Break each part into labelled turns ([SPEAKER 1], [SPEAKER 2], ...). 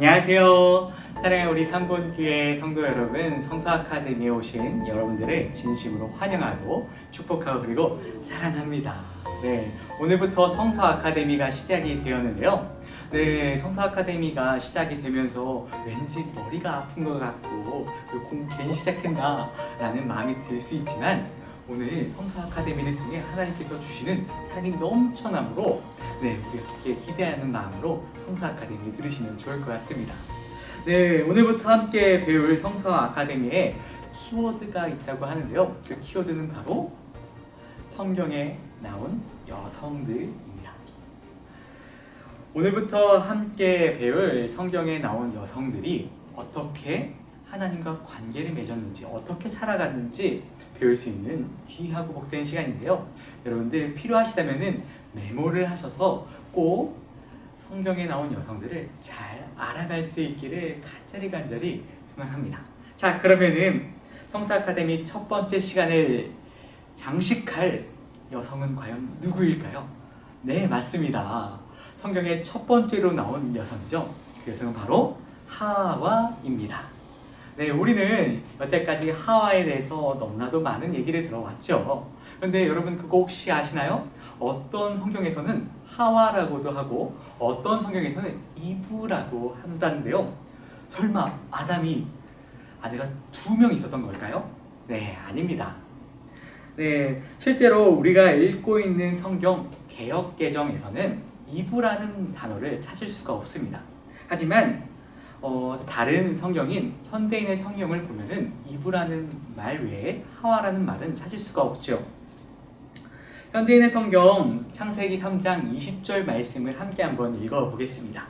[SPEAKER 1] 안녕하세요. 사랑하는 우리 삼본교회 성도 여러분, 성서 아카데미에 오신 여러분들을 진심으로 환영하고 축복하고 그리고 사랑합니다. 네, 오늘부터 성서 아카데미가 시작이 되었는데요. 네, 성서 아카데미가 시작이 되면서 왠지 머리가 아픈 것 같고 공 괜히 시작했나 라는 마음이 들 수 있지만, 오늘 성서 아카데미를 통해 하나님께서 주시는 사랑이 넘쳐나므로 우리 함께 기대하는 마음으로 성서 아카데미 들으시면 좋을 것 같습니다. 네, 오늘부터 함께 배울 성서 아카데미에 키워드가 있다고 하는데요. 그 키워드는 바로 성경에 나온 여성들입니다. 오늘부터 함께 배울 성경에 나온 여성들이 어떻게 하나님과 관계를 맺었는지, 어떻게 살아갔는지 배울 수 있는 귀하고 복된 시간인데요. 여러분들 필요하시다면 메모를 하셔서 꼭 성경에 나온 여성들을 잘 알아갈 수 있기를 간절히 소망합니다. 자, 그러면은 성서 아카데미 첫 번째 시간을 장식할 여성은 과연 누구일까요? 네, 맞습니다. 성경의 첫 번째로 나온 여성이죠. 그 여성은 바로 하와입니다. 네, 우리는 여태까지 하와에 대해서 너무나도 많은 얘기를 들어왔죠. 그런데 여러분 그거 혹시 아시나요? 어떤 성경에서는 하와라고도 하고 어떤 성경에서는 이브라고 한다는데요. 설마 아담이 아내가 2명 있었던 걸까요? 네, 아닙니다. 네, 실제로 우리가 읽고 있는 성경 개역개정에서는 이브라는 단어를 찾을 수가 없습니다. 하지만 다른 성경인 현대인의 성경을 보면은 이브라는 말 외에 하와라는 말은 찾을 수가 없죠. 현대인의 성경 창세기 3장 20절 말씀을 함께 한번 읽어보겠습니다.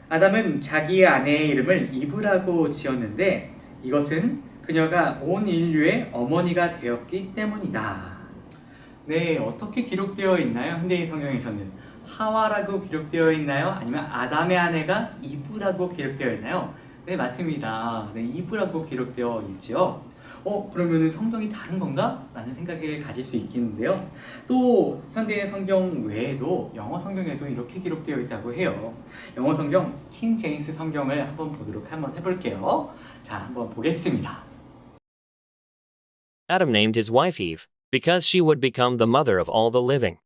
[SPEAKER 1] 아담은 자기의 아내의 이름을 이브라고 지었는데 이것은 그녀가 온 인류의 어머니가 되었기 때문이다. 네, 어떻게 기록되어 있나요? 현대인 성경에서는 하와라고 기록되어 있나요? 아니면 아담의 아내가 이브라고 기록되어 있나요? 네, 맞습니다. 네, 이브라고 기록되어 있죠. 그러면은 성경이 다른 건가? 라는 생각을 가질 수 있겠는데요. 또 현대의 성경 외에도 영어 성경에도 이렇게 기록되어 있다고 해요. 영어 성경 킹 제임스 성경을 한번 해볼게요. 자, 한번 보겠습니다.
[SPEAKER 2] Adam named his wife Eve, because she would become the mother of all the living.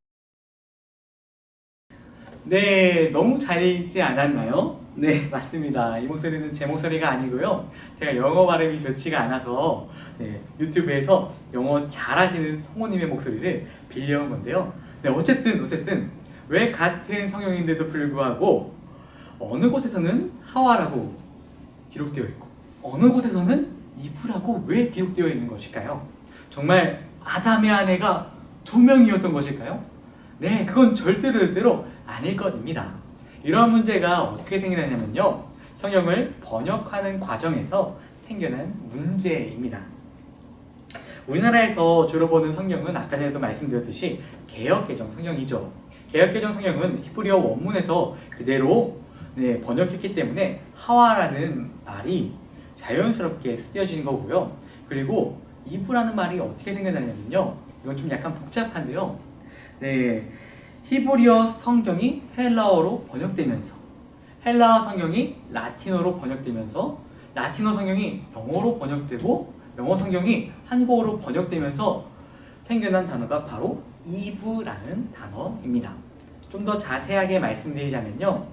[SPEAKER 1] 네, 너무 잘 읽지 않았나요? 네, 맞습니다. 이 목소리는 제 목소리가 아니고요. 제가 영어 발음이 좋지가 않아서 유튜브에서 영어 잘하시는 성우님의 목소리를 빌려온 건데요. 네, 어쨌든 왜 같은 성경인데도 불구하고 어느 곳에서는 하와라고 기록되어 있고 어느 곳에서는 이브라고 왜 기록되어 있는 것일까요? 정말 아담의 아내가 2명이었던 것일까요? 네, 그건 절대로 아닐 것입니다. 이러한 문제가 어떻게 생겨나냐면요, 성경을 번역하는 과정에서 생겨난 문제입니다. 우리나라에서 주로 보는 성경은 아까 전에도 말씀드렸듯이 개역개정 성경이죠. 개역개정 성경은 히브리어 원문에서 그대로 번역했기 때문에 하와라는 말이 자연스럽게 쓰여진 거고요. 그리고 이브라는 말이 어떻게 생겨나냐면요, 이건 좀 약간 복잡한데요. 네, 히브리어 성경이 헬라어로 번역되면서 헬라어 성경이 라틴어로 번역되면서 라틴어 성경이 영어로 번역되고 영어 성경이 한국어로 번역되면서 생겨난 단어가 바로 이브라는 단어입니다. 좀 더 자세하게 말씀드리자면요,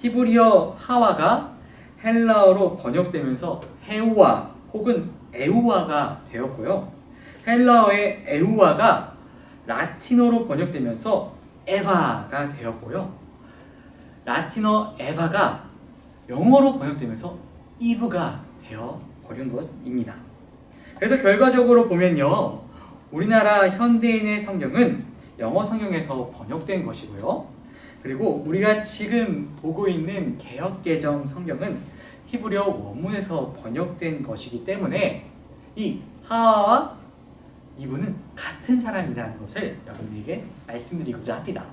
[SPEAKER 1] 히브리어 하와가 헬라어로 번역되면서 헤우와 혹은 에우와가 되었고요. 헬라어의 에우와가 라틴어로 번역되면서 에바가 되었고요. 라틴어 에바가 영어로 번역되면서 이브가 되어버린 것입니다. 그래서 결과적으로 보면요, 우리나라 현대인의 성경은 영어 성경에서 번역된 것이고요. 그리고 우리가 지금 보고 있는 개역개정 성경은 히브리어 원문에서 번역된 것이기 때문에 이 하와와 이분은 같은 사람이라는 것을 여러분에게 말씀드리고자 합니다.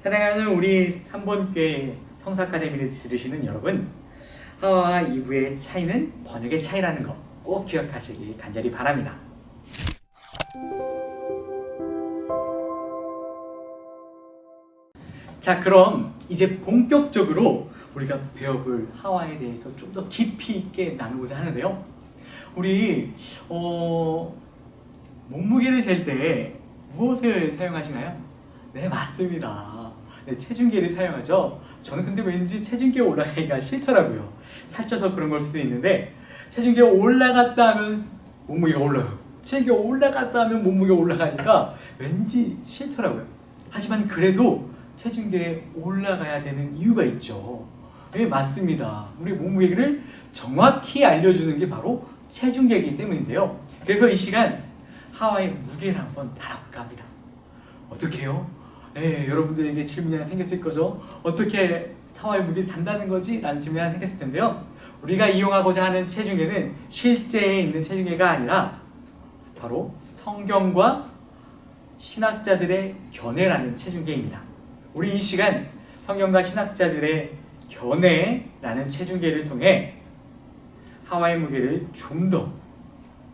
[SPEAKER 1] 사랑하는 우리 3번교회 성서 아카데미를 들으시는 여러분, 하와와 이브의 차이는 번역의 차이라는 거 꼭 기억하시길 간절히 바랍니다. 자, 그럼 이제 본격적으로 우리가 배워볼 하와에 대해서 좀 더 깊이 있게 나누고자 하는데요. 우리 몸무게를 잴 때 무엇을 사용하시나요? 네, 맞습니다. 네, 체중계를 사용하죠. 저는 근데 왠지 체중계에 올라가기가 싫더라고요. 살쪄서 그런 걸 수도 있는데 체중계에 올라갔다 하면 몸무게가 올라가고 체중계에 올라갔다 하면 몸무게가 올라가니까 왠지 싫더라고요. 하지만 그래도 체중계에 올라가야 되는 이유가 있죠. 네, 맞습니다. 우리 몸무게를 정확히 알려주는 게 바로 체중계이기 때문인데요. 그래서 이 시간 하와의 무게를 한번 알아볼까 합니다. 어떻게 해요? 네, 여러분들에게 질문이 하나 생겼을 거죠. 어떻게 하와의 무게를 단다는 거지? 라는 질문이 하나 생겼을 텐데요. 우리가 이용하고자 하는 체중계는 실제에 있는 체중계가 아니라 바로 성경과 신학자들의 견해라는 체중계입니다. 우리 이 시간 성경과 신학자들의 견해라는 체중계를 통해 하와의 무게를 좀 더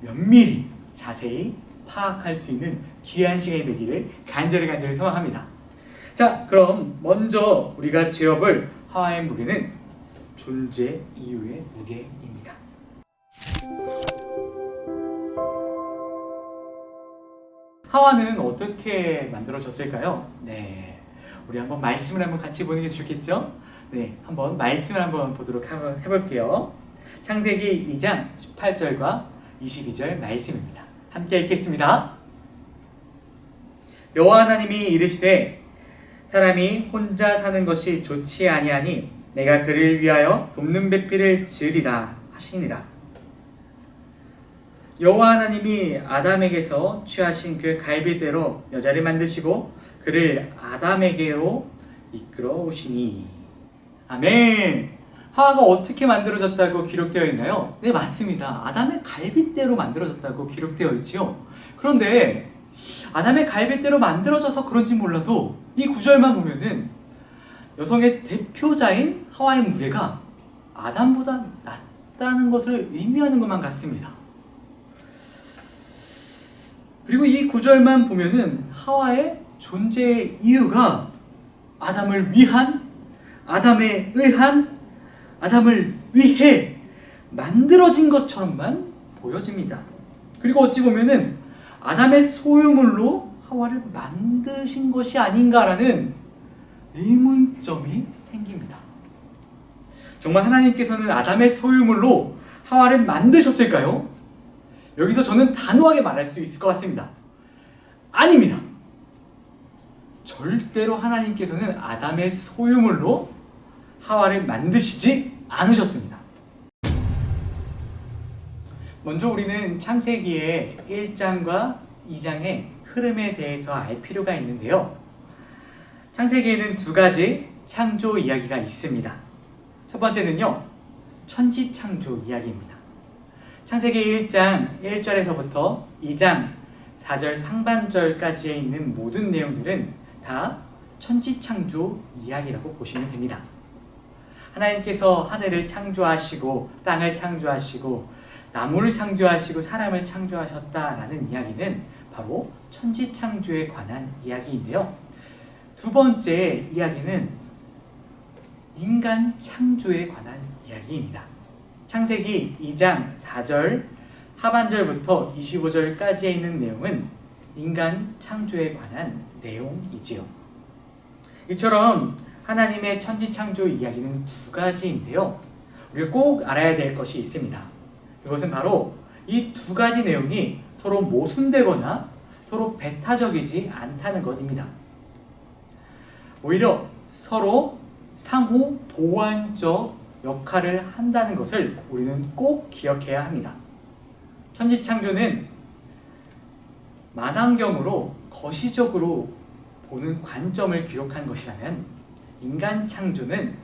[SPEAKER 1] 면밀히 자세히 파악할 수 있는 귀한 시간이 되기를 간절히 소망합니다. 자, 그럼 먼저 우리가 지어볼 하와의 무게는 존재 이유의 무게입니다. 하와는 어떻게 만들어졌을까요? 네, 우리 한번 말씀을 한번 같이 보는 게 좋겠죠? 네, 한번 말씀을 한번 보도록 해볼게요. 창세기 2장 18절과 22절 말씀입니다. 함께 읽겠습니다. 여호와 하나님이 이르시되 사람이 혼자 사는 것이 좋지 아니하니 내가 그를 위하여 돕는 배필을 지으리라 하시니라. 여호와 하나님이 아담에게서 취하신 그 갈빗대로 여자를 만드시고 그를 아담에게로 이끌어 오시니. 아멘. 하와가 어떻게 만들어졌다고 기록되어 있나요? 네, 맞습니다. 아담의 갈빗대로 만들어졌다고 기록되어 있지요. 그런데 아담의 갈빗대로 만들어져서 그런지 몰라도 이 구절만 보면은 여성의 대표자인 하와의 무게가 아담보다 낮다는 것을 의미하는 것만 같습니다. 그리고 이 구절만 보면은 하와의 존재의 이유가 아담을 위한, 아담에 의한, 아담을 위해 만들어진 것처럼만 보여집니다. 그리고 어찌 보면은 아담의 소유물로 하와를 만드신 것이 아닌가라는 의문점이 생깁니다. 정말 하나님께서는 아담의 소유물로 하와를 만드셨을까요? 여기서 저는 단호하게 말할 수 있을 것 같습니다. 아닙니다. 절대로 하나님께서는 아담의 소유물로 하와를 만드시지 않으셨습니다. 먼저 우리는 창세기의 1장과 2장의 흐름에 대해서 알 필요가 있는데요. 창세기에는 두 가지 창조 이야기가 있습니다. 첫 번째는요, 천지창조 이야기입니다. 창세기 1장 1절에서부터 2장 4절 상반절까지에 있는 모든 내용들은 다 천지창조 이야기라고 보시면 됩니다. 하나님께서 하늘을 창조하시고 땅을 창조하시고 나무를 창조하시고 사람을 창조하셨다라는 이야기는 바로 천지창조에 관한 이야기인데요. 두 번째 이야기는 인간 창조에 관한 이야기입니다. 창세기 2장 4절 하반절부터 25절까지에 있는 내용은 인간 창조에 관한 내용이지요. 이처럼 하나님의 천지창조 이야기는 두 가지인데요. 우리가 꼭 알아야 될 것이 있습니다. 그것은 바로 이 두 가지 내용이 서로 모순되거나 서로 배타적이지 않다는 것입니다. 오히려 서로 상호 보완적 역할을 한다는 것을 우리는 꼭 기억해야 합니다. 천지창조는 만환경으로 거시적으로 보는 관점을 기록한 것이라면 인간 창조는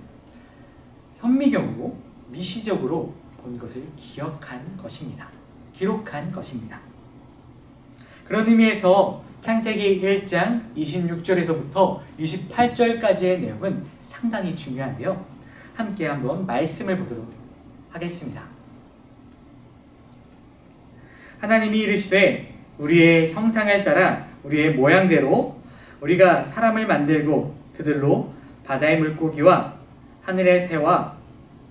[SPEAKER 1] 현미경으로 미시적으로 본 것을 기록한 것입니다. 그런 의미에서 창세기 1장 26절에서부터 28절까지의 내용은 상당히 중요한데요. 함께 한번 말씀을 보도록 하겠습니다. 하나님이 이르시되 우리의 형상을 따라 우리의 모양대로 우리가 사람을 만들고 그들로 바다의 물고기와 하늘의 새와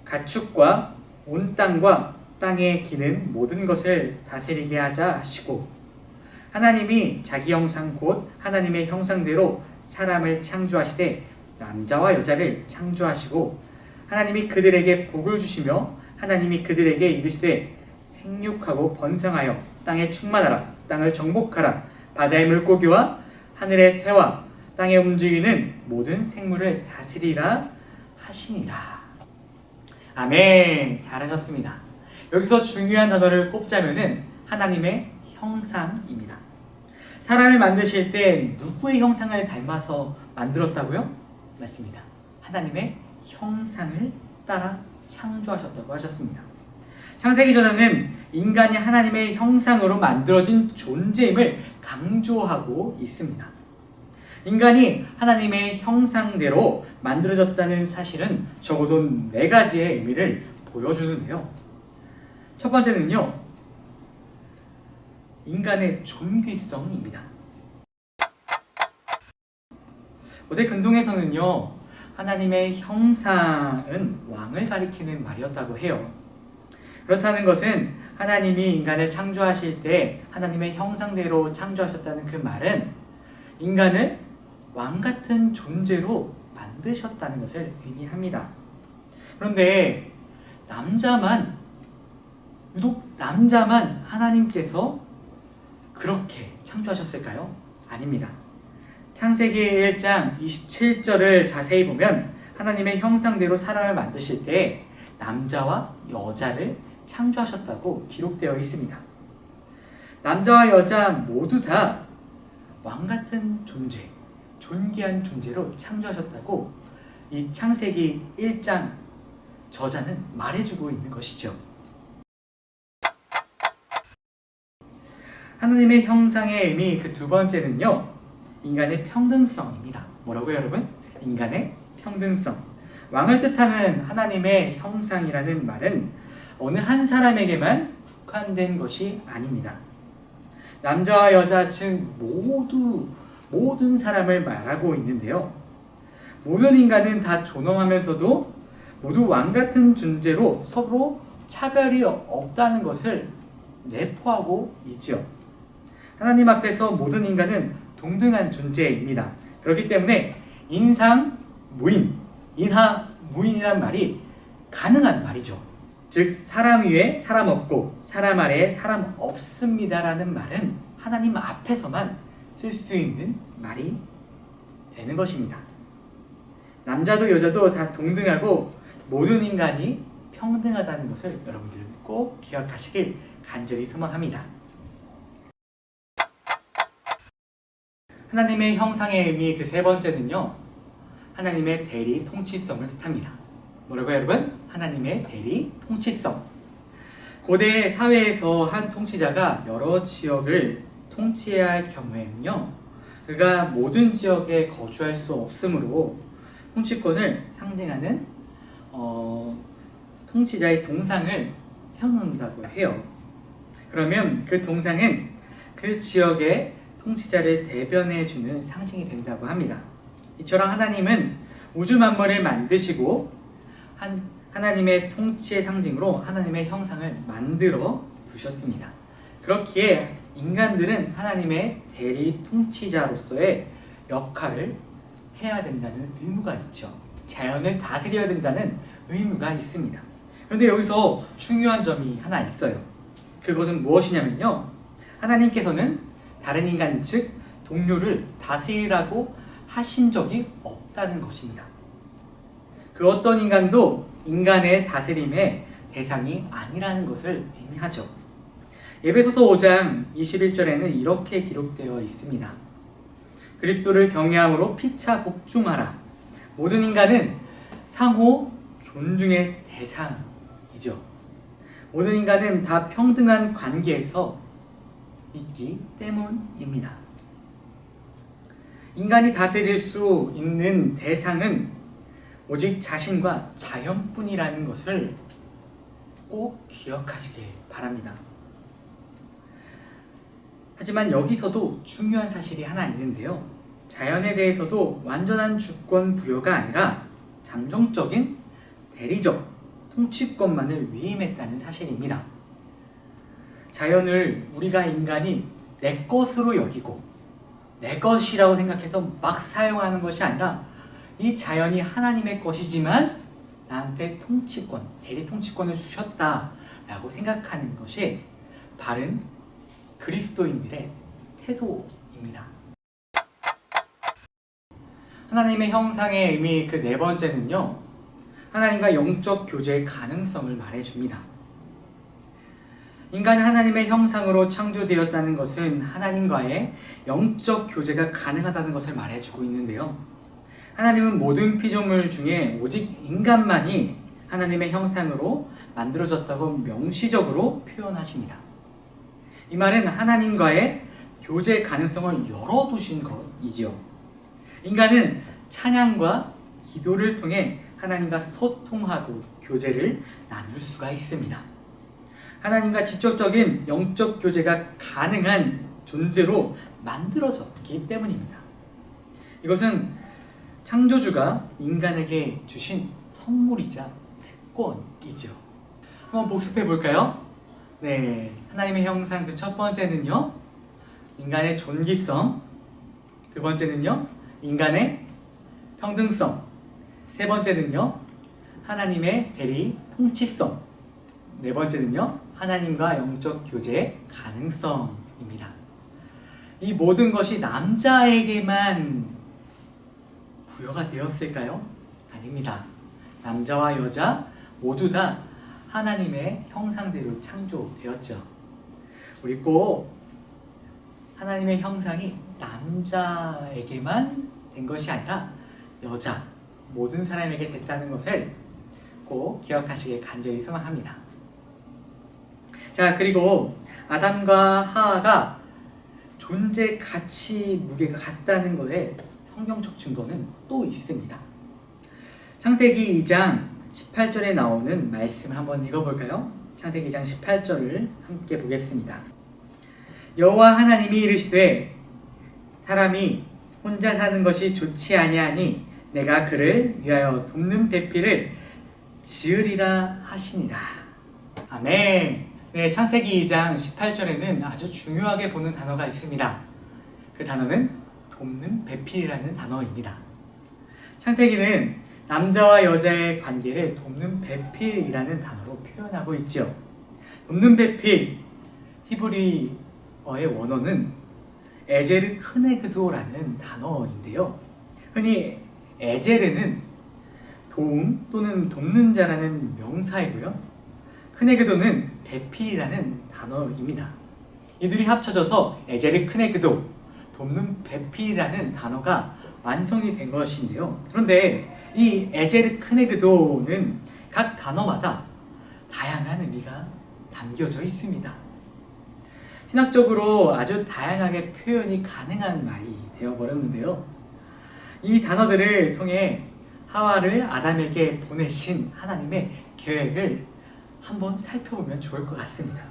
[SPEAKER 1] 가축과 온 땅과 땅에 기는 모든 것을 다스리게 하자 하시고, 하나님이 자기 형상 곧 하나님의 형상대로 사람을 창조하시되 남자와 여자를 창조하시고, 하나님이 그들에게 복을 주시며 하나님이 그들에게 이르시되 생육하고 번성하여 땅에 충만하라. 땅을 정복하라. 바다의 물고기와 하늘의 새와 땅에 움직이는 모든 생물을 다스리라 하시니라. 아멘. 잘하셨습니다. 여기서 중요한 단어를 꼽자면은 하나님의 형상입니다. 사람을 만드실 때 누구의 형상을 닮아서 만들었다고요? 맞습니다. 하나님의 형상을 따라 창조하셨다고 하셨습니다. 창세기전에는 인간이 하나님의 형상으로 만들어진 존재임을 강조하고 있습니다. 인간이 하나님의 형상대로 만들어졌다는 사실은 적어도 4가지의 의미를 보여주는데요. 첫 번째는요, 인간의 존귀성입니다. 고대 근동에서는요, 하나님의 형상은 왕을 가리키는 말이었다고 해요. 그렇다는 것은 하나님이 인간을 창조하실 때 하나님의 형상대로 창조하셨다는 그 말은 인간을 왕 같은 존재로 만드셨다는 것을 의미합니다. 그런데 유독 남자만 하나님께서 그렇게 창조하셨을까요? 아닙니다. 창세기 1장 27절을 자세히 보면 하나님의 형상대로 사람을 만드실 때 남자와 여자를 창조하셨다고 기록되어 있습니다. 남자와 여자 모두 다 왕같은 존재, 존귀한 존재로 창조하셨다고 이 창세기 1장 저자는 말해주고 있는 것이죠. 하나님의 형상의 의미 그 2번째는요, 인간의 평등성입니다. 뭐라고요, 여러분? 인간의 평등성. 왕을 뜻하는 하나님의 형상이라는 말은 어느 한 사람에게만 국한된 것이 아닙니다. 남자와 여자 즉 모든 사람을 말하고 있는데요. 모든 인간은 다 존엄하면서도 모두 왕같은 존재로 서로 차별이 없다는 것을 내포하고 있죠. 하나님 앞에서 모든 인간은 동등한 존재입니다. 그렇기 때문에 인상무인, 인하무인이란 말이 가능한 말이죠. 즉 사람 위에 사람 없고 사람 아래에 사람 없습니다라는 말은 하나님 앞에서만 쓸 수 있는 말이 되는 것입니다. 남자도 여자도 다 동등하고 모든 인간이 평등하다는 것을 여러분들 꼭 기억하시길 간절히 소망합니다. 하나님의 형상의 의미 그 3번째는요, 하나님의 대리 통치성을 뜻합니다. 뭐라고요, 여러분? 하나님의 대리 통치성. 고대 사회에서 한 통치자가 여러 지역을 통치해야 할 경우에는요, 그가 모든 지역에 거주할 수 없으므로 통치권을 상징하는 통치자의 동상을 세워놓는다고 해요. 그러면 그 동상은 그 지역의 통치자를 대변해주는 상징이 된다고 합니다. 이처럼 하나님은 우주 만물을 만드시고 하나님의 통치의 상징으로 하나님의 형상을 만들어 두셨습니다. 그렇기에 인간들은 하나님의 대리 통치자로서의 역할을 해야 된다는 의무가 있죠. 자연을 다스려야 된다는 의무가 있습니다. 그런데 여기서 중요한 점이 하나 있어요. 그것은 무엇이냐면요, 하나님께서는 다른 인간 즉 동료를 다스리라고 하신 적이 없다는 것입니다. 그 어떤 인간도 인간의 다스림의 대상이 아니라는 것을 의미하죠. 에베소서 5장 21절에는 이렇게 기록되어 있습니다. 그리스도를 경외함으로 피차 복종하라. 모든 인간은 상호 존중의 대상이죠. 모든 인간은 다 평등한 관계에서 있기 때문입니다. 인간이 다스릴 수 있는 대상은 오직 자신과 자연뿐이라는 것을 꼭 기억하시길 바랍니다. 하지만 여기서도 중요한 사실이 하나 있는데요. 자연에 대해서도 완전한 주권 부여가 아니라 잠정적인 대리적 통치권만을 위임했다는 사실입니다. 자연을 우리가 인간이 내 것으로 여기고 내 것이라고 생각해서 막 사용하는 것이 아니라 이 자연이 하나님의 것이지만 나한테 통치권, 대리 통치권을 주셨다라고 생각하는 것이 바른 그리스도인들의 태도입니다. 하나님의 형상의 의미 그 네 번째는요, 하나님과 영적 교제의 가능성을 말해줍니다. 인간은 하나님의 형상으로 창조되었다는 것은 하나님과의 영적 교제가 가능하다는 것을 말해주고 있는데요. 하나님은 모든 피조물 중에 오직 인간만이 하나님의 형상으로 만들어졌다고 명시적으로 표현하십니다. 이 말은 하나님과의 교제 가능성을 열어두신 것이지요. 인간은 찬양과 기도를 통해 하나님과 소통하고 교제를 나눌 수가 있습니다. 하나님과 직접적인 영적 교제가 가능한 존재로 만들어졌기 때문입니다. 이것은 창조주가 인간에게 주신 선물이자 특권이죠. 한번 복습해 볼까요? 네, 하나님의 형상 그 첫 번째는요, 인간의 존귀성. 두 번째는요, 인간의 평등성. 세 번째는요, 하나님의 대리 통치성. 네 번째는요, 하나님과 영적 교제의 가능성입니다. 이 모든 것이 남자에게만 부여가 되었을까요? 아닙니다. 남자와 여자 모두 다 하나님의 형상대로 창조되었죠. 우리 꼭 하나님의 형상이 남자에게만 된 것이 아니라 여자, 모든 사람에게 됐다는 것을 꼭 기억하시길 간절히 소망합니다. 자, 그리고 아담과 하와가 존재 가치 무게가 같다는 것에 성경적 증거는 또 있습니다. 창세기 2장 18절에 나오는 말씀을 한번 읽어볼까요? 창세기 2장 18절을 함께 보겠습니다. 여호와 하나님이 이르시되 사람이 혼자 사는 것이 좋지 아니하니 내가 그를 위하여 돕는 배필을 지으리라 하시니라. 아멘. 네, 창세기 2장 18절에는 아주 중요하게 보는 단어가 있습니다. 그 단어는 돕는 배필이라는 단어입니다. 창세기는 남자와 여자의 관계를 돕는 배필이라는 단어로 표현하고 있죠. 돕는 배필, 히브리어의 원어는 에제르 크네그도라는 단어인데요. 흔히 에제르는 도움 또는 돕는 자라는 명사이고요. 크네그도는 배필이라는 단어입니다. 이들이 합쳐져서 에제르 크네그도, 돕는 배필이라는 단어가 완성이 된 것인데요. 그런데 이 에제르 크네그도는 각 단어마다 다양한 의미가 담겨져 있습니다. 신학적으로 아주 다양하게 표현이 가능한 말이 되어버렸는데요. 이 단어들을 통해 하와를 아담에게 보내신 하나님의 계획을 한번 살펴보면 좋을 것 같습니다.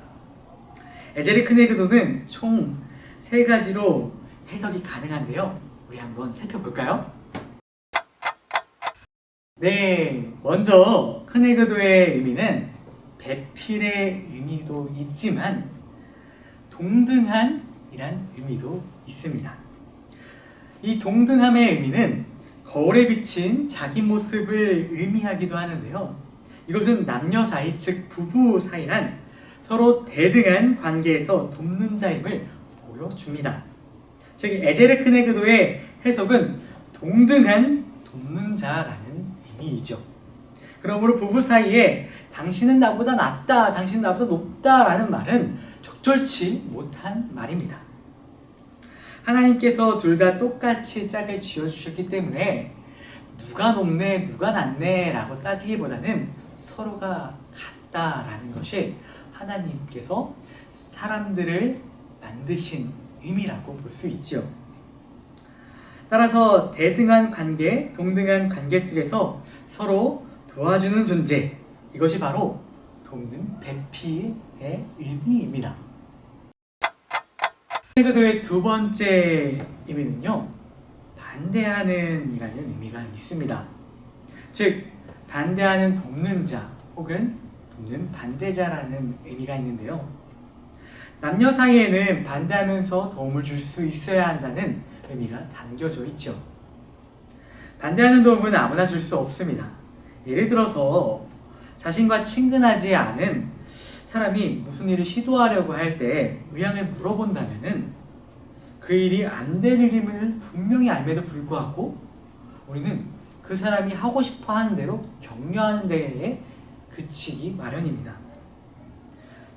[SPEAKER 1] 에제르 크네그도는 총 3가지로 해석이 가능한데요. 우리 한번 살펴볼까요? 네, 먼저 크네그도의 의미는 배필의 의미도 있지만 동등한 이란 의미도 있습니다. 이 동등함의 의미는 거울에 비친 자기 모습을 의미하기도 하는데요. 이것은 남녀 사이, 즉 부부 사이란 서로 대등한 관계에서 돕는 자임을 보여줍니다. 즉 에제르 크네그도의 해석은 동등한 돕는 자라는 의미이죠. 그러므로 부부 사이에 당신은 나보다 낫다, 당신은 나보다 높다라는 말은 적절치 못한 말입니다. 하나님께서 둘 다 똑같이 짝을 지어주셨기 때문에 누가 높네, 누가 낮네 라고 따지기보다는 서로가 같다라는 것이 하나님께서 사람들을 만드신 의미라고 볼 수 있죠. 따라서 대등한 관계, 동등한 관계 속에서 서로 도와주는 존재, 이것이 바로 돕는 배필의 의미입니다. 크네그도의 두 번째 의미는요, 반대하는 이라는 의미가 있습니다. 즉 반대하는 돕는 자 혹은 돕는 반대자라는 의미가 있는데요. 남녀 사이에는 반대하면서 도움을 줄 수 있어야 한다는 의미가 담겨져 있죠. 반대하는 도움은 아무나 줄 수 없습니다. 예를 들어서 자신과 친근하지 않은 사람이 무슨 일을 시도하려고 할 때 의향을 물어본다면은 그 일이 안 될 일임을 분명히 알면도 불구하고 우리는 그 사람이 하고 싶어 하는 대로 격려하는 데에 그치기 마련입니다.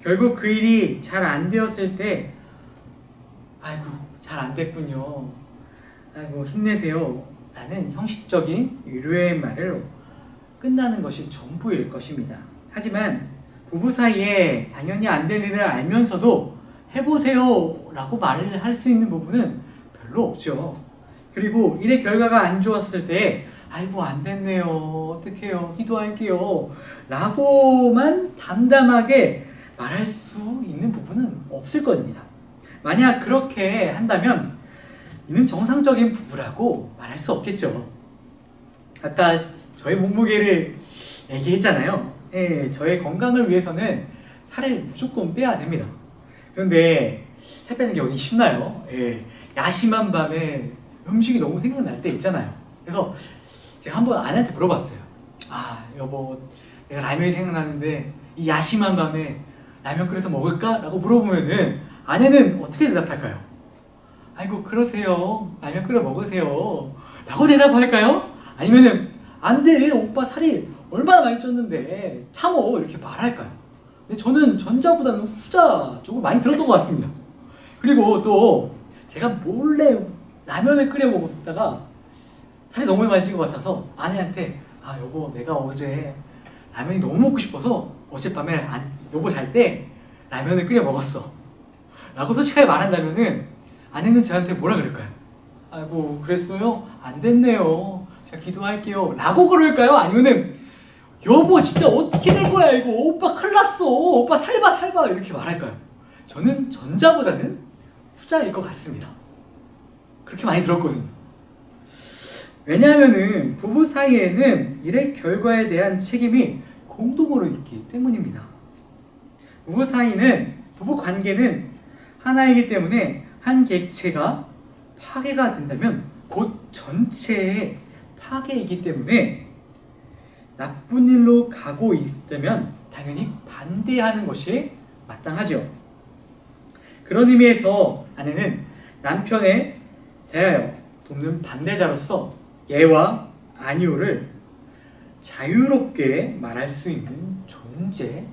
[SPEAKER 1] 결국 그 일이 잘 안 되었을 때 아이고 잘 안 됐군요. 아이고 힘내세요. 라는 형식적인 위로의 말로 끝나는 것이 전부일 것입니다. 하지만 부부 사이에 당연히 안 될 일을 알면서도 해보세요 라고 말을 할 수 있는 부분은 별로 없죠. 그리고 일의 결과가 안 좋았을 때 아이고 안 됐네요. 어떡해요. 기도할게요. 라고만 담담하게 말할 수 있는 부분은 없을 겁니다. 만약 그렇게 한다면 이는 정상적인 부부라고 말할 수 없겠죠. 아까 저의 몸무게를 얘기했잖아요. 예, 저의 건강을 위해서는 살을 무조건 빼야 됩니다. 그런데 살 빼는 게 어디 쉽나요? 예, 야심한 밤에 음식이 너무 생각날 때 있잖아요. 그래서 제가 한번 아내한테 물어봤어요. 아 여보, 내가 라면이 생각나는데 이 야심한 밤에 라면 끓여서 먹을까? 라고 물어보면은 아내는 어떻게 대답할까요? 아이고 그러세요. 라면 끓여 먹으세요. 라고 대답할까요? 아니면은 안 돼. 오빠 살이 얼마나 많이 쪘는데 참어. 이렇게 말할까요? 근데 저는 전자보다는 후자 쪽을 많이 들었던 것 같습니다. 그리고 또 제가 몰래 라면을 끓여 먹다가 살이 너무 많이 찐 것 같아서 아내한테 아 여보 내가 어제 라면이 너무 먹고 싶어서 어젯밤에 여보 잘 때 라면을 끓여 먹었어 라고 솔직하게 말한다면은 아내는 저한테 뭐라 그럴까요? 아이고 그랬어요? 안 됐네요. 제가 기도할게요. 라고 그럴까요? 아니면은 여보 진짜 어떻게 된 거야 이거 오빠 큰일 났어. 오빠 살봐 이렇게 말할까요? 저는 전자보다는 후자일 것 같습니다. 그렇게 많이 들었거든요. 왜냐하면은 부부 사이에는 일의 결과에 대한 책임이 공동으로 있기 때문입니다. 부부 관계는 하나이기 때문에 한 객체가 파괴가 된다면 곧 전체의 파괴이기 때문에 나쁜 일로 가고 있다면 당연히 반대하는 것이 마땅하죠. 그런 의미에서 아내는 남편에 대하여 돕는 반대자로서 예와 아니오를 자유롭게 말할 수 있는 존재여야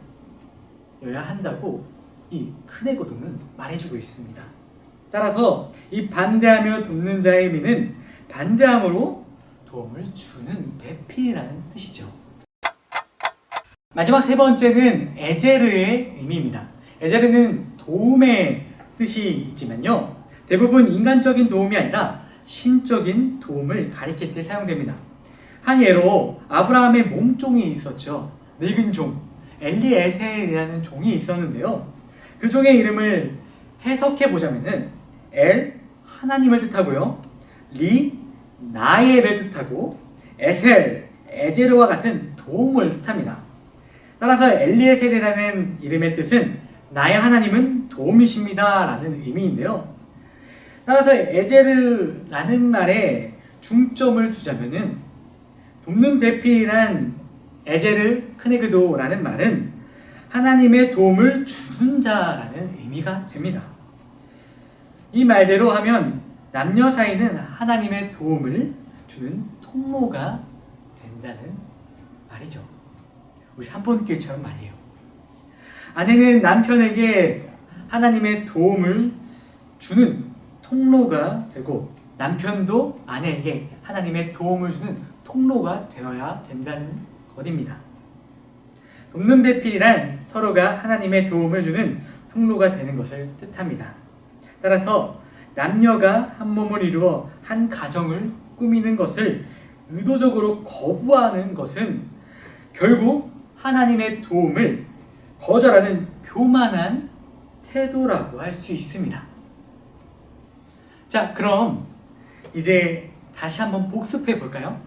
[SPEAKER 1] 한다고 이 크네고도는 말해주고 있습니다. 따라서 이 반대하며 돕는 자의 의미는 반대함으로 도움을 주는 배필이라는 뜻이죠. 마지막 세 번째는 에제르의 의미입니다. 에제르는 도움의 뜻이 있지만요. 대부분 인간적인 도움이 아니라 신적인 도움을 가리킬 때 사용됩니다. 한 예로 아브라함의 몸종이 있었죠. 늙은 종, 엘리에셀이라는 종이 있었는데요. 그 종의 이름을 해석해 보자면은 엘, 하나님을 뜻하고요. 리, 나엘을 뜻하고 에셀, 에제르와 같은 도움을 뜻합니다. 따라서 엘리에셀이라는 이름의 뜻은 나의 하나님은 도움이십니다 라는 의미인데요. 따라서 에제르라는 말에 중점을 두자면은 돕는 배필이란 에제르 크네그도라는 말은 하나님의 도움을 주는 자라는 의미가 됩니다. 이 말대로 하면 남녀 사이는 하나님의 도움을 주는 통로가 된다는 말이죠. 우리 3번 교회처럼 말이에요. 아내는 남편에게 하나님의 도움을 주는 통로가 되고 남편도 아내에게 하나님의 도움을 주는 통로가 되어야 된다는 것입니다. 돕는 배필이란 서로가 하나님의 도움을 주는 통로가 되는 것을 뜻합니다. 따라서 남녀가 한 몸을 이루어 한 가정을 꾸미는 것을 의도적으로 거부하는 것은 결국 하나님의 도움을 거절하는 교만한 태도라고 할 수 있습니다. 자, 그럼 이제 다시 한번 복습해 볼까요?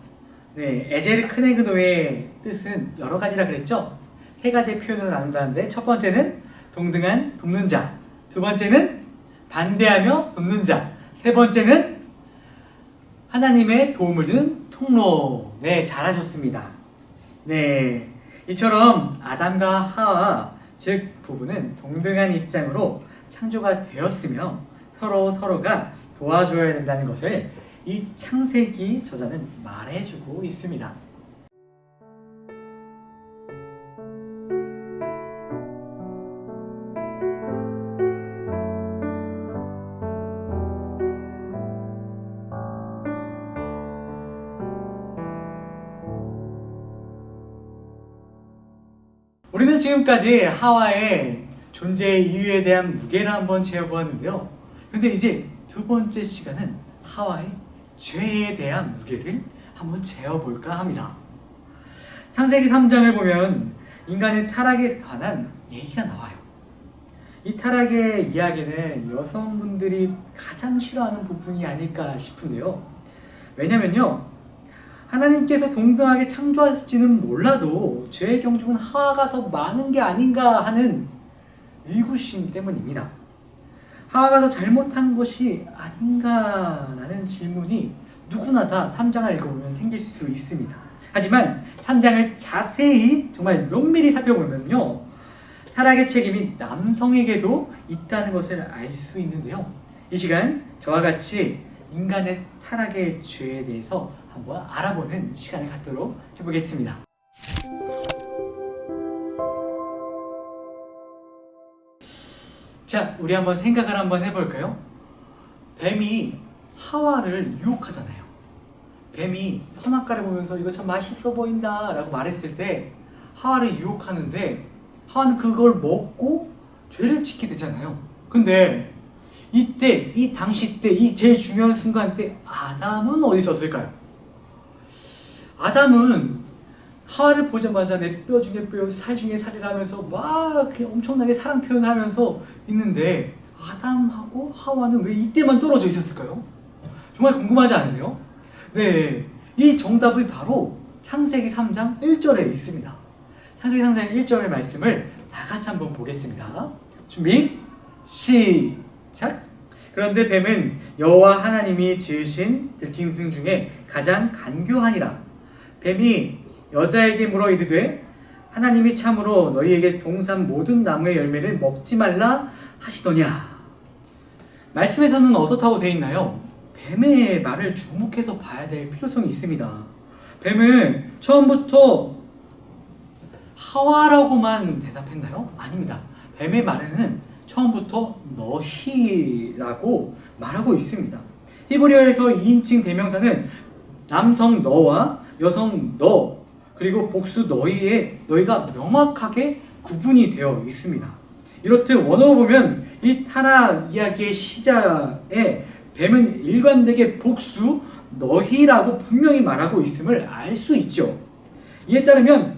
[SPEAKER 1] 네, 에제르 크네그노의 뜻은 여러 가지라 그랬죠? 세 가지의 표현으로 나눈다는데 첫 번째는 동등한 돕는 자, 두 번째는 반대하며 돕는 자, 세 번째는 하나님의 도움을 주는 통로. 네, 잘하셨습니다. 네, 이처럼 아담과 하와, 즉 부부는 동등한 입장으로 창조가 되었으며 서로가 도와줘야 된다는 것을 이 창세기 저자는 말해주고 있습니다. 우리는 지금까지 하와의 존재 이유에 대한 무게를 한번 재어보았는데요. 그런데 이제 두 번째 시간은 하와의 죄에 대한 무게를 한번 재어볼까 합니다. 창세기 3장을 보면 인간의 타락에 관한 얘기가 나와요. 이 타락의 이야기는 여성분들이 가장 싫어하는 부분이 아닐까 싶은데요. 왜냐면요, 하나님께서 동등하게 창조하실지는 몰라도 죄의 경중은 하와가 더 많은 게 아닌가 하는 의구심 때문입니다. 하와가 더 잘못한 것이 아닌가라는 질문이 누구나 다 3장을 읽어보면 생길 수 있습니다. 하지만 3장을 자세히 정말 면밀히 살펴보면요, 타락의 책임이 남성에게도 있다는 것을 알 수 있는데요. 이 시간 저와 같이 인간의 타락의 죄에 대해서 한번 알아보는 시간을 갖도록 해보겠습니다. 자, 우리 한번 생각을 한번 해볼까요? 뱀이 하와를 유혹하잖아요. 뱀이 선악과를 보면서 이거 참 맛있어 보인다 라고 말했을 때 하와를 유혹하는데 하와는 그걸 먹고 죄를 짓게 되잖아요. 근데 이때, 이 당시 때, 이 제일 중요한 순간 때 아담은 어디 있었을까요? 아담은 하와를 보자마자 내 뼈 중에 뼈, 살 중에 살이라면서 막 엄청나게 사랑 표현하면서 있는데 아담하고 하와는 왜 이때만 떨어져 있었을까요? 정말 궁금하지 않으세요? 네, 이 정답이 바로 창세기 3장 1절에 있습니다. 창세기 3장 1절의 말씀을 다 같이 한번 보겠습니다. 준비, 시작! 그런데 뱀은 여호와 하나님이 지으신 들짐승 중에 가장 간교하니라. 뱀이 여자에게 물어 이르되 하나님이 참으로 너희에게 동산 모든 나무의 열매를 먹지 말라 하시더냐. 말씀에서는 어떻다고 되어 있나요? 뱀의 말을 주목해서 봐야 될 필요성이 있습니다. 뱀은 처음부터 하와라고만 대답했나요? 아닙니다. 뱀의 말에는 처음부터 너희라고 말하고 있습니다. 히브리어에서 2인칭 대명사는 남성 너와 여성 너, 그리고 복수 너희가 명확하게 구분이 되어 있습니다. 이렇듯 원어로 보면 이 타락 이야기의 시작에 뱀은 일관되게 복수 너희라고 분명히 말하고 있음을 알 수 있죠. 이에 따르면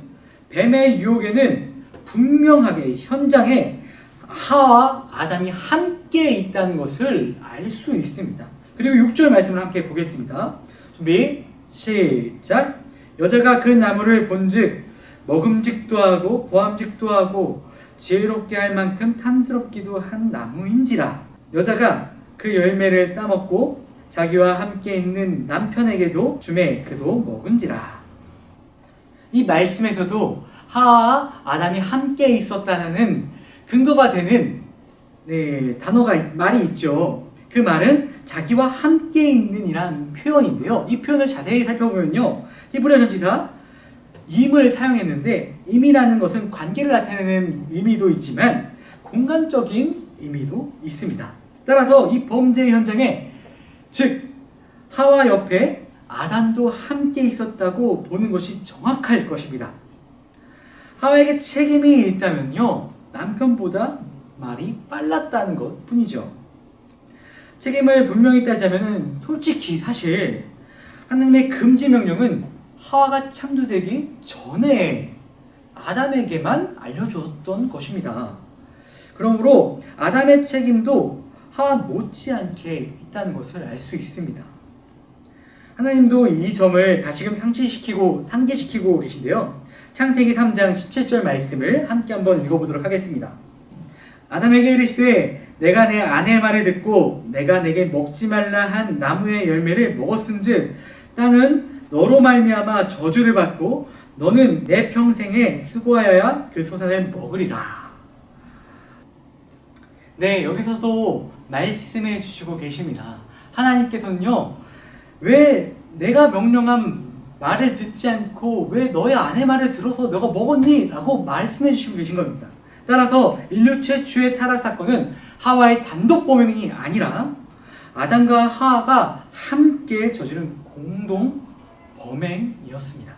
[SPEAKER 1] 뱀의 유혹에는 분명하게 현장에 하와 아담이 함께 있다는 것을 알 수 있습니다. 그리고 6절 말씀을 함께 보겠습니다. 준비, 시작! 여자가 그 나무를 본즉 먹음직도 하고 보암직도 하고 지혜롭게 할 만큼 탐스럽기도 한 나무인지라. 여자가 그 열매를 따먹고 자기와 함께 있는 남편에게도 주매 그도 먹은지라. 이 말씀에서도 하와와 아담이 함께 있었다는 근거가 되는 말이 있죠. 그 말은 자기와 함께 있는 이란 표현인데요. 이 표현을 자세히 살펴보면요, 히브리어 전치사 임을 사용했는데 임이라는 것은 관계를 나타내는 의미도 있지만 공간적인 의미도 있습니다. 따라서 이 범죄 현장에, 즉 하와 옆에 아담도 함께 있었다고 보는 것이 정확할 것입니다. 하와에게 책임이 있다면요, 남편보다 말이 빨랐다는 것 뿐이죠. 책임을 분명히 따지자면 솔직히 사실 하나님의 금지 명령은 하와가 창조되기 전에 아담에게만 알려줬던 것입니다. 그러므로 아담의 책임도 하와 못지않게 있다는 것을 알 수 있습니다. 하나님도 이 점을 다시금 상기시키고 계신데요. 창세기 3장 17절 말씀을 함께 한번 읽어보도록 하겠습니다. 아담에게 이르시되 내가 내 아내의 말을 듣고 내가 내게 먹지 말라 한 나무의 열매를 먹었은즉 땅은 너로 말미암아 저주를 받고 너는 내 평생에 수고하여야 그 소산을 먹으리라. 네, 여기서도 말씀해 주시고 계십니다. 하나님께서는요, 왜 내가 명령한 말을 듣지 않고 왜 너의 아내 말을 들어서 너가 먹었니? 라고 말씀해 주시고 계신 겁니다. 따라서 인류 최초의 타락 사건은 하와의 단독 범행이 아니라 아담과 하와가 함께 저지른 공동 범행이었습니다.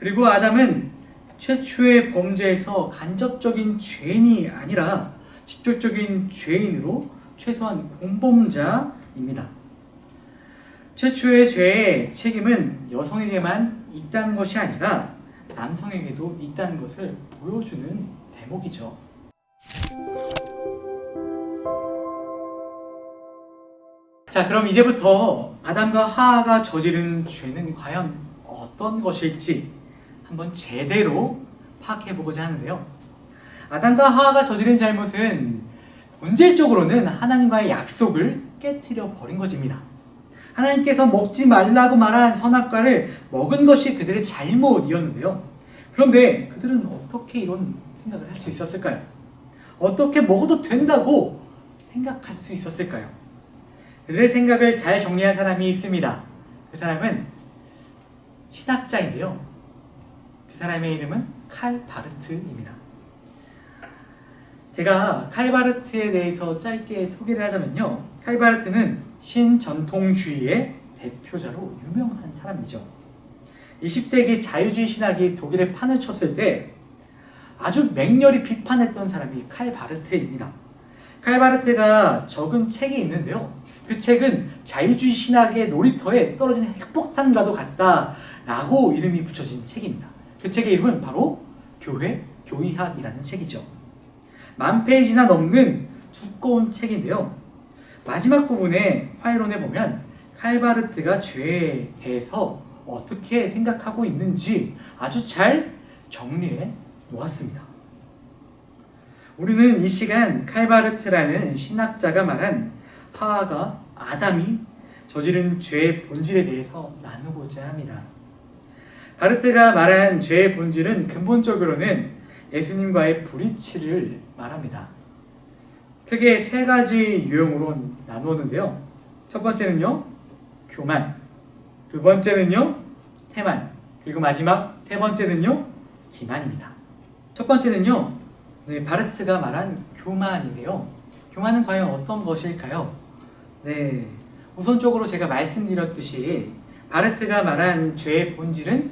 [SPEAKER 1] 그리고 아담은 최초의 범죄에서 간접적인 죄인이 아니라 직접적인 죄인으로 최소한 공범자입니다. 최초의 죄의 책임은 여성에게만 있다는 것이 아니라 남성에게도 있다는 것을 보여주는 대목이죠. 자, 그럼 이제부터 아담과 하와가 저지른 죄는 과연 어떤 것일지 한번 제대로 파악해보고자 하는데요. 아담과 하와가 저지른 잘못은 본질적으로는 하나님과의 약속을 깨트려 버린 것입니다. 하나님께서 먹지 말라고 말한 선악과를 먹은 것이 그들의 잘못이었는데요. 그런데 그들은 어떻게 이런 생각을 할 수 있었을까요? 어떻게 먹어도 된다고 생각할 수 있었을까요? 그들의 생각을 잘 정리한 사람이 있습니다. 그 사람은 신학자인데요. 그 사람의 이름은 칼 바르트입니다. 제가 칼 바르트에 대해서 짧게 소개를 하자면요. 칼 바르트는 신전통주의의 대표자로 유명한 사람이죠. 20세기 자유주의 신학이 독일에 판을 쳤을 때 아주 맹렬히 비판했던 사람이 칼 바르트입니다. 칼 바르트가 적은 책이 있는데요. 그 책은 자유주의 신학의 놀이터에 떨어진 핵폭탄과도 같다라고 이름이 붙여진 책입니다. 그 책의 이름은 바로 교회학이라는 책이죠. 10,000페이지나 넘는 두꺼운 책인데요. 마지막 부분에 화해론에 보면 칼 바르트가 죄에 대해서 어떻게 생각하고 있는지 아주 잘 정리해 놓았습니다. 우리는 이 시간 칼 바르트라는 신학자가 말한 하와가 아담이 저지른 죄의 본질에 대해서 나누고자 합니다. 바르트가 말한 죄의 본질은 근본적으로는 예수님과의 불이치를 말합니다. 크게 세 가지 유형으로 나누었는데요. 첫 번째는요, 교만. 두 번째는요, 태만. 그리고 마지막 세 번째는요, 기만입니다. 첫 번째는요, 바르트가 말한 교만인데요. 교만은 과연 어떤 것일까요? 네, 우선적으로 제가 말씀드렸듯이 바르트가 말한 죄의 본질은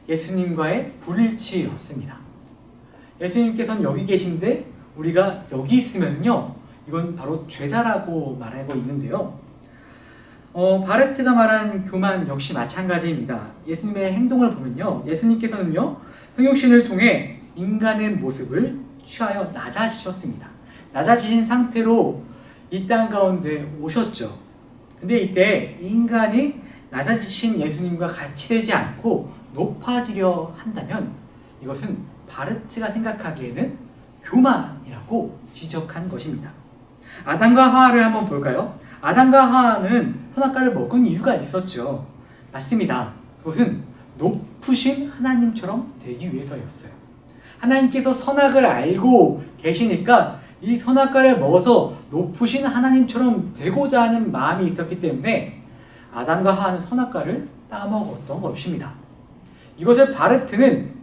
[SPEAKER 1] 예수님과의 불일치였습니다. 예수님께서는 여기 계신데 우리가 여기 있으면요, 이건 바로 죄다라고 말하고 있는데요. 바르트가 말한 교만 역시 마찬가지입니다. 예수님의 행동을 보면요, 예수님께서는요, 성육신을 통해 인간의 모습을 취하여 낮아지셨습니다. 낮아지신 상태로 이 땅 가운데 오셨죠. 근데 이때 인간이 낮아지신 예수님과 같이 되지 않고 높아지려 한다면 이것은 바르트가 생각하기에는 교만이라고 지적한 것입니다. 아담과 하와를 한번 볼까요? 아담과 하와는 선악과를 먹은 이유가 있었죠. 맞습니다. 그것은 높으신 하나님처럼 되기 위해서였어요. 하나님께서 선악을 알고 계시니까 이 선악과를 먹어서 높으신 하나님처럼 되고자 하는 마음이 있었기 때문에 아담과 하와는 선악과를 따먹었던 것입니다. 이것을 바르트는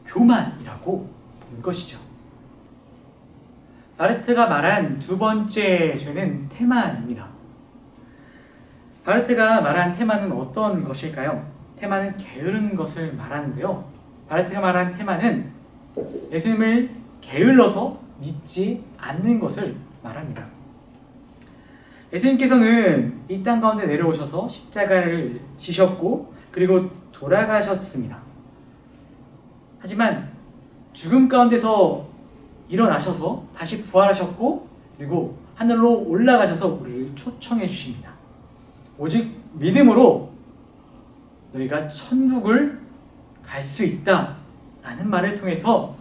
[SPEAKER 1] 교만이라고 본 것이죠. 바르트가 말한 두 번째 죄는 태만입니다. 바르트가 말한 태만은 어떤 것일까요? 태만은 게으른 것을 말하는데요. 바르트가 말한 태만은 예수님을 게을러서 믿지 않는 것을 말합니다. 예수님께서는 이 땅 가운데 내려오셔서 십자가를 지셨고 그리고 돌아가셨습니다. 하지만 죽음 가운데서 일어나셔서 다시 부활하셨고 그리고 하늘로 올라가셔서 우리를 초청해 주십니다. 오직 믿음으로 너희가 천국을 갈 수 있다 라는 말을 통해서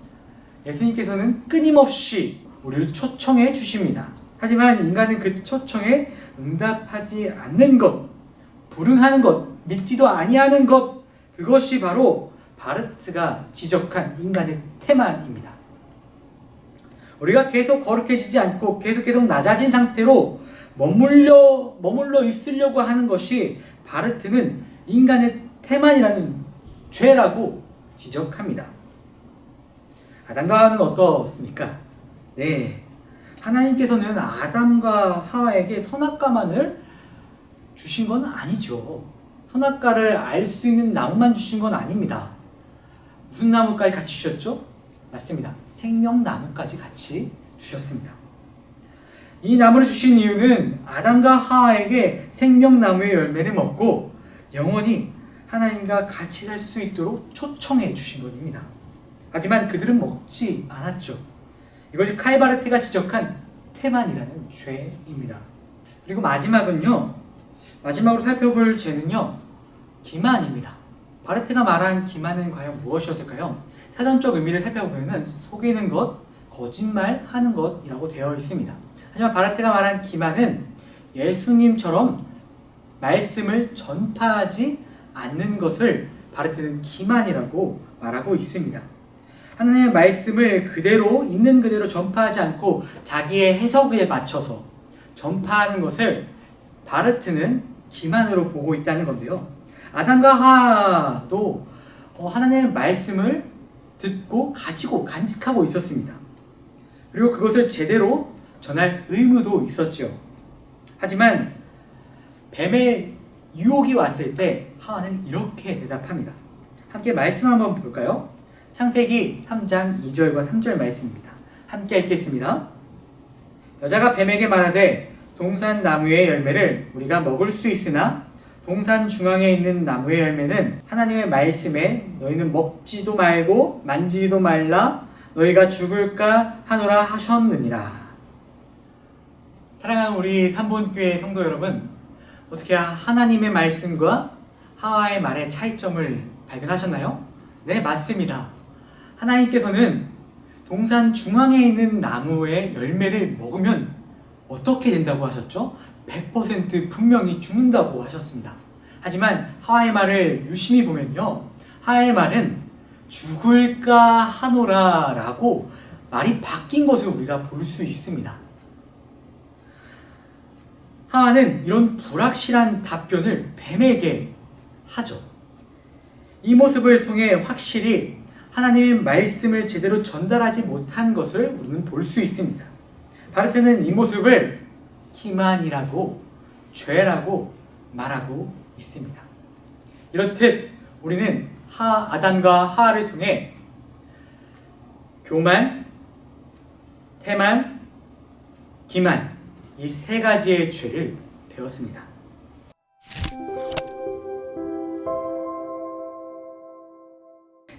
[SPEAKER 1] 예수님께서는 끊임없이 우리를 초청해 주십니다. 하지만 인간은 그 초청에 응답하지 않는 것, 불응하는 것, 믿지도 아니하는 것, 그것이 바로 바르트가 지적한 인간의 태만입니다. 우리가 계속 거룩해지지 않고 계속 낮아진 상태로 머물러 있으려고 하는 것이 바르트는 인간의 태만이라는 죄라고 지적합니다. 아담과 하와는 어떻습니까? 네, 하나님께서는 아담과 하와에게 선악과만을 주신 건 아니죠. 선악과를 알 수 있는 나무만 주신 건 아닙니다. 무슨 나무까지 같이 주셨죠? 맞습니다. 생명나무까지 같이 주셨습니다. 이 나무를 주신 이유는 아담과 하와에게 생명나무의 열매를 먹고 영원히 하나님과 같이 살 수 있도록 초청해 주신 것입니다. 하지만 그들은 먹지 않았죠. 이것이 칼바르트가 지적한 태만이라는 죄입니다. 그리고 마지막으로 살펴볼 죄는요, 기만입니다. 바르트가 말한 기만은 과연 무엇이었을까요? 사전적 의미를 살펴보면 속이는 것, 거짓말하는 것이라고 되어 있습니다. 하지만 바르트가 말한 기만은 예수님처럼 말씀을 전파하지 않는 것을 바르트는 기만이라고 말하고 있습니다. 하나님의 말씀을 있는 그대로 전파하지 않고 자기의 해석에 맞춰서 전파하는 것을 바르트는 기만으로 보고 있다는 건데요. 아담과 하와도 하나님의 말씀을 듣고 가지고 간직하고 있었습니다. 그리고 그것을 제대로 전할 의무도 있었죠. 하지만 뱀의 유혹이 왔을 때 하와는 이렇게 대답합니다. 함께 말씀 한번 볼까요? 창세기 3장 2절과 3절 말씀입니다. 함께 읽겠습니다. 여자가 뱀에게 말하되 동산 나무의 열매를 우리가 먹을 수 있으나 동산 중앙에 있는 나무의 열매는 하나님의 말씀에 너희는 먹지도 말고 만지지도 말라 너희가 죽을까 하노라 하셨느니라. 사랑하는 우리 삼본교회 성도 여러분, 어떻게 하나님의 말씀과 하와의 말의 차이점을 발견하셨나요? 네, 맞습니다. 하나님께서는 동산 중앙에 있는 나무의 열매를 먹으면 어떻게 된다고 하셨죠? 100% 분명히 죽는다고 하셨습니다. 하지만 하와의 말을 유심히 보면요, 하와의 말은 죽을까 하노라 라고 말이 바뀐 것을 우리가 볼 수 있습니다. 하와는 이런 불확실한 답변을 뱀에게 하죠. 이 모습을 통해 확실히 하나님의 말씀을 제대로 전달하지 못한 것을 우리는 볼 수 있습니다. 바르트는 이 모습을 기만이라고, 죄라고 말하고 있습니다. 이렇듯 우리는 아담과 하와를 통해 교만, 태만, 기만, 이 세 가지의 죄를 배웠습니다.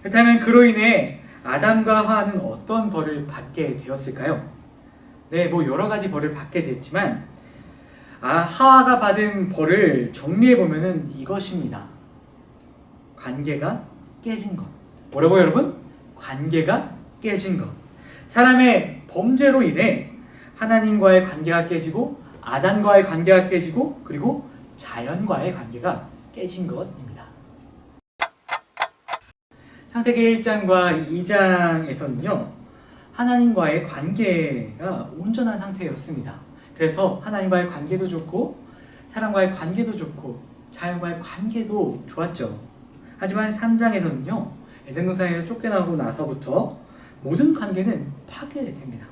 [SPEAKER 1] 그렇다면 그로 인해 아담과 하와는 어떤 벌을 받게 되었을까요? 네, 여러 가지 벌을 받게 됐지만 하와가 받은 벌을 정리해보면 이것입니다. 관계가 깨진 것. 뭐라고요, 여러분? 관계가 깨진 것. 사람의 범죄로 인해 하나님과의 관계가 깨지고 아담과의 관계가 깨지고 그리고 자연과의 관계가 깨진 것입니다. 창세기 1장과 2장에서는요, 하나님과의 관계가 온전한 상태였습니다. 그래서 하나님과의 관계도 좋고 사람과의 관계도 좋고 자연과의 관계도 좋았죠. 하지만 3장에서는요, 에덴 동산에서 쫓겨나고 나서부터 모든 관계는 파괴됩니다.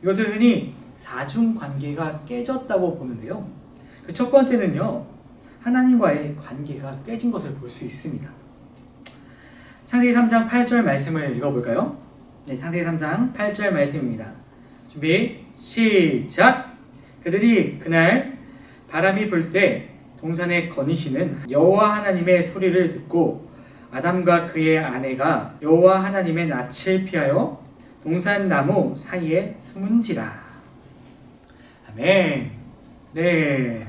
[SPEAKER 1] 이것을 흔히 사중관계가 깨졌다고 보는데요. 그 첫 번째는요, 하나님과의 관계가 깨진 것을 볼 수 있습니다. 창세기 3장 8절 말씀을 읽어볼까요? 네, 창세기 3장 8절 말씀입니다. 준비, 시작! 그들이 그날 바람이 불 때 동산에 거니시는 여호와 하나님의 소리를 듣고 아담과 그의 아내가 여호와 하나님의 낯을 피하여 동산 나무 사이에 숨은지라. 아멘. 네,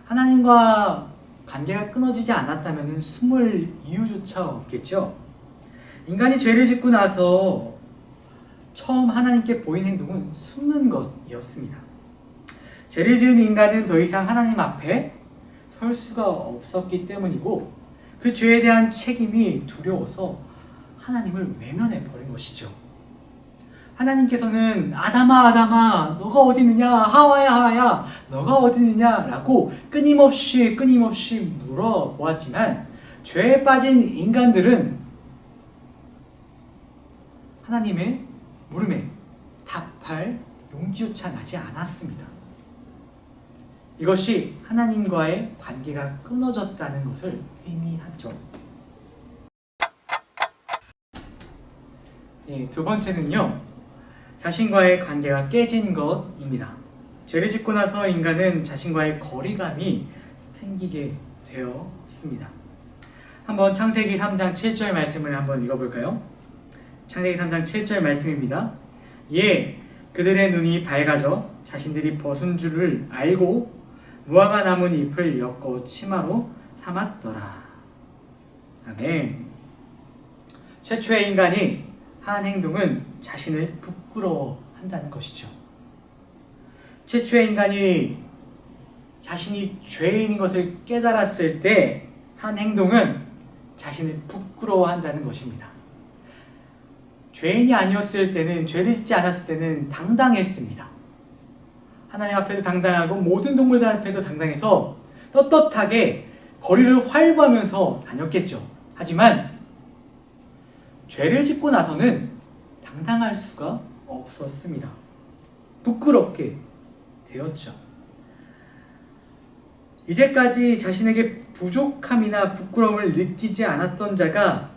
[SPEAKER 1] 하나님과 관계가 끊어지지 않았다면 숨을 이유조차 없겠죠. 인간이 죄를 짓고 나서 처음 하나님께 보인 행동은 숨는 것이었습니다. 죄를 지은 인간은 더 이상 하나님 앞에 설 수가 없었기 때문이고 그 죄에 대한 책임이 두려워서 하나님을 외면해 버린 것이죠. 하나님께서는 아담아 아담아 너가 어디 있느냐, 하와야 하와야 너가 어디 있느냐 라고 끊임없이 물어보았지만 죄에 빠진 인간들은 하나님의 물음에 답할 용기조차 나지 않았습니다. 이것이 하나님과의 관계가 끊어졌다는 것을 의미하죠. 두 번째는요, 자신과의 관계가 깨진 것입니다. 죄를 짓고 나서 인간은 자신과의 거리감이 생기게 되었습니다. 한번 창세기 3장 7절 말씀을 한번 읽어볼까요? 창세기 3장 7절 말씀입니다. 예, 그들의 눈이 밝아져 자신들이 벗은 줄을 알고 무화과 나무 잎을 엮어 치마로 삼았더라. 아멘. 최초의 인간이 한 행동은 자신을 부끄러워한다는 것이죠. 최초의 인간이 자신이 죄인인 것을 깨달았을 때 한 행동은 자신을 부끄러워한다는 것입니다. 죄인이 아니었을 때는, 죄를 짓지 않았을 때는 당당했습니다. 하나님 앞에도 당당하고 모든 동물들 앞에도 당당해서 떳떳하게 거리를 활보하면서 다녔겠죠. 하지만 죄를 짓고 나서는 당당할 수가 없었습니다. 부끄럽게 되었죠. 이제까지 자신에게 부족함이나 부끄러움을 느끼지 않았던 자가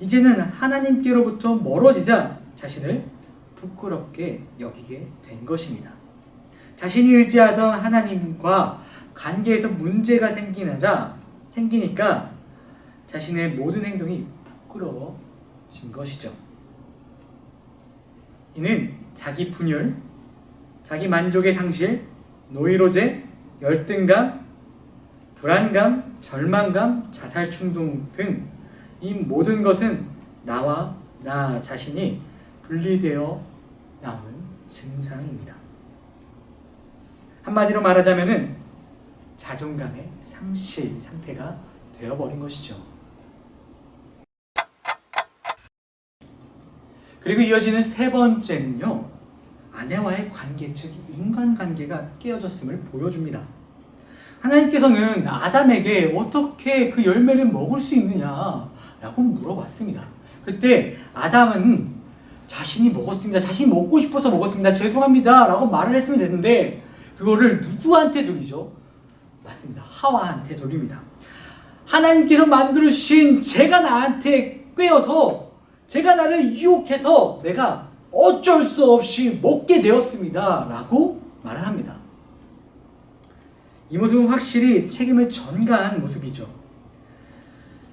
[SPEAKER 1] 이제는 하나님께로부터 멀어지자 자신을 부끄럽게 여기게 된 것입니다. 자신이 의지하던 하나님과 관계에서 문제가 생기니까 자신의 모든 행동이 부끄러워진 것이죠. 이는 자기 분열, 자기 만족의 상실, 노이로제, 열등감, 불안감, 절망감, 자살 충동 등 이 모든 것은 나와 나 자신이 분리되어 남은 증상입니다. 한마디로 말하자면은 자존감의 상실 상태가 되어버린 것이죠. 그리고 이어지는 세 번째는요, 아내와의 관계, 즉 인간관계가 깨어졌음을 보여줍니다. 하나님께서는 아담에게 어떻게 그 열매를 먹을 수 있느냐라고 물어봤습니다. 그때 아담은 자신이 먹었습니다. 자신이 먹고 싶어서 먹었습니다. 죄송합니다 라고 말을 했으면 되는데 그거를 누구한테 돌리죠? 맞습니다. 하와한테 돌립니다. 하나님께서 만들으신 제가 나한테 꿰어서 제가 나를 유혹해서 내가 어쩔 수 없이 먹게 되었습니다 라고 말을 합니다. 이 모습은 확실히 책임을 전가한 모습이죠.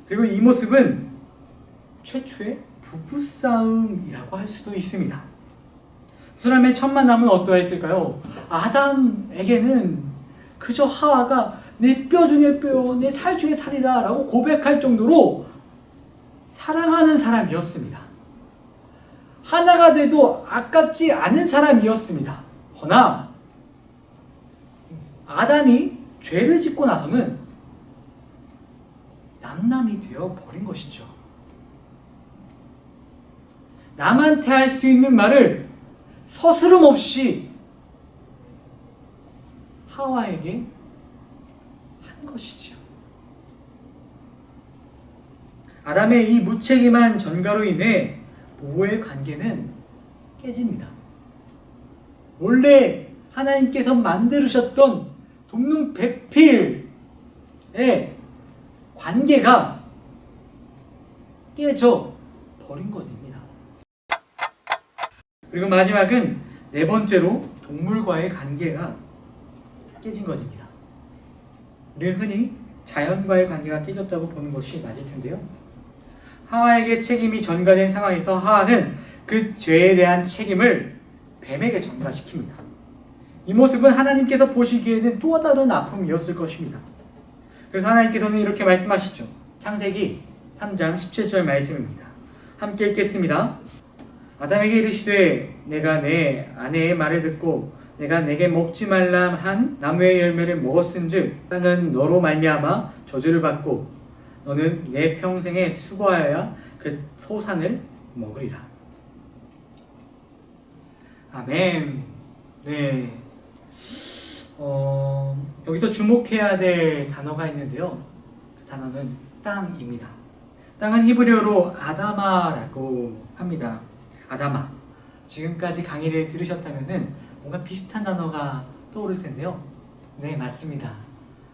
[SPEAKER 1] 그리고 이 모습은 최초의 부부싸움이라고 할 수도 있습니다. 두 사람의 첫 만남은 어떠했을까요? 아담에게는 그저 하와가 내 뼈 중에 뼈, 내 살 중에 살이다 라고 고백할 정도로 사랑하는 사람이었습니다. 하나가 돼도 아깝지 않은 사람이었습니다. 허나 아담이 죄를 짓고 나서는 남남이 되어 버린 것이죠. 남한테 할 수 있는 말을 서스름 없이 하와에게 한 것이죠. 아담의 이 무책임한 전가로 인해 부부의 관계는 깨집니다. 원래 하나님께서 만드셨던 돕는 배필의 관계가 깨져 버린 것입니다. 그리고 마지막은 네 번째로 동물과의 관계가 깨진 것입니다. 우리는 흔히 자연과의 관계가 깨졌다고 보는 것이 맞을 텐데요. 하와에게 책임이 전가된 상황에서 하와는 그 죄에 대한 책임을 뱀에게 전가시킵니다. 이 모습은 하나님께서 보시기에는 또 다른 아픔이었을 것입니다. 그래서 하나님께서는 이렇게 말씀하시죠. 창세기 3장 17절 말씀입니다. 함께 읽겠습니다. 아담에게 이르시되 내가 내 아내의 말을 듣고 내가 내게 먹지 말라 한 나무의 열매를 먹었은즉 땅은 너로 말미암아 저주를 받고 너는 내 평생에 수고하여야 그 소산을 먹으리라. 아멘. 네. 여기서 주목해야 될 단어가 있는데요. 그 단어는 땅입니다. 땅은 히브리어로 아다마라고 합니다. 아다마. 지금까지 강의를 들으셨다면 뭔가 비슷한 단어가 떠오를 텐데요. 네, 맞습니다.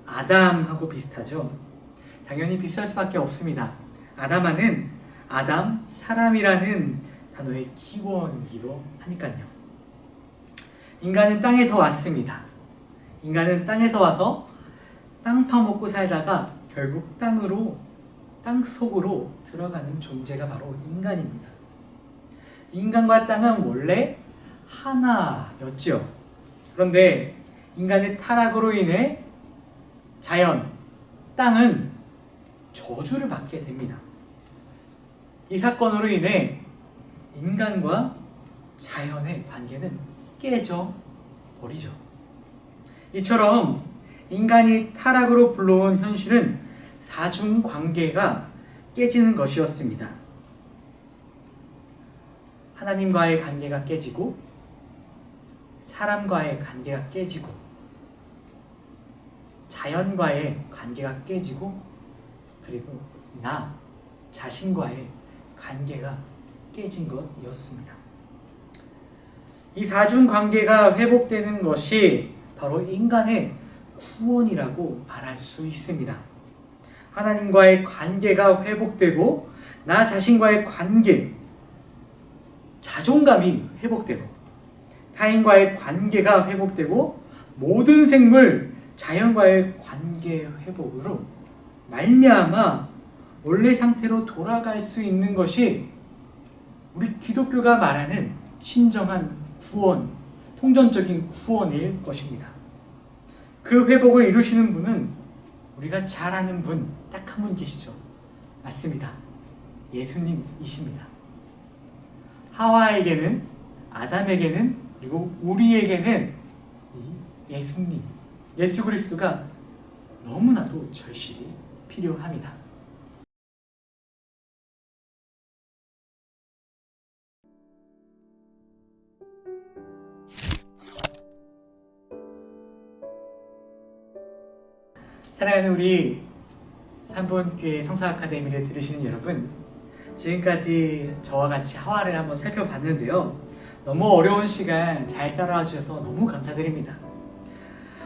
[SPEAKER 1] 아담하고 비슷하죠. 당연히 비슷할 수밖에 없습니다. 아다마는 아담, 사람이라는 단어의 기원이기도 하니까요. 인간은 땅에서 왔습니다. 인간은 땅에서 와서 땅 파먹고 살다가 결국 땅 속으로 들어가는 존재가 바로 인간입니다. 인간과 땅은 원래 하나였지요. 그런데 인간의 타락으로 인해 땅은 저주를 받게 됩니다. 이 사건으로 인해 인간과 자연의 관계는 깨져 버리죠. 이처럼 인간이 타락으로 불러온 현실은 사중 관계가 깨지는 것이었습니다. 하나님과의 관계가 깨지고 사람과의 관계가 깨지고 자연과의 관계가 깨지고 그리고 나 자신과의 관계가 깨진 것이었습니다. 이 사중 관계가 회복되는 것이 바로 인간의 구원이라고 말할 수 있습니다. 하나님과의 관계가 회복되고 나 자신과의 관계, 자존감이 회복되고 타인과의 관계가 회복되고 모든 생물, 자연과의 관계 회복으로 말미암아 원래 상태로 돌아갈 수 있는 것이 우리 기독교가 말하는 진정한 구원, 통전적인 구원일 것입니다. 그 회복을 이루시는 분은 우리가 잘 아는 분 딱 한 분 계시죠. 맞습니다. 예수님이십니다. 하와에게는, 아담에게는, 그리고 우리에게는 이 예수님, 예수 그리스도가 너무나도 절실히 필요합니다. 사랑하는 우리 삼본교회 성사 아카데미를 들으시는 여러분, 지금까지 저와 같이 하와를 한번 살펴봤는데요. 너무 어려운 시간 잘 따라와 주셔서 너무 감사드립니다.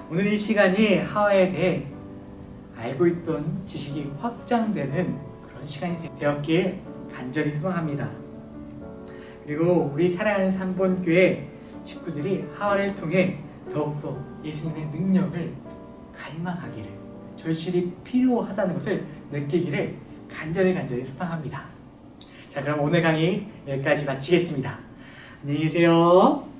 [SPEAKER 1] 오늘 이 시간이 하와에 대해 알고 있던 지식이 확장되는 그런 시간이 되었길 간절히 소망합니다. 그리고 우리 사랑하는 삼본교회 식구들이 하와를 통해 더욱더 예수님의 능력을 갈망하기를, 절실히 필요하다는 것을 느끼기를 간절히 소망합니다. 자, 그럼 오늘 강의 여기까지 마치겠습니다. 안녕히 계세요.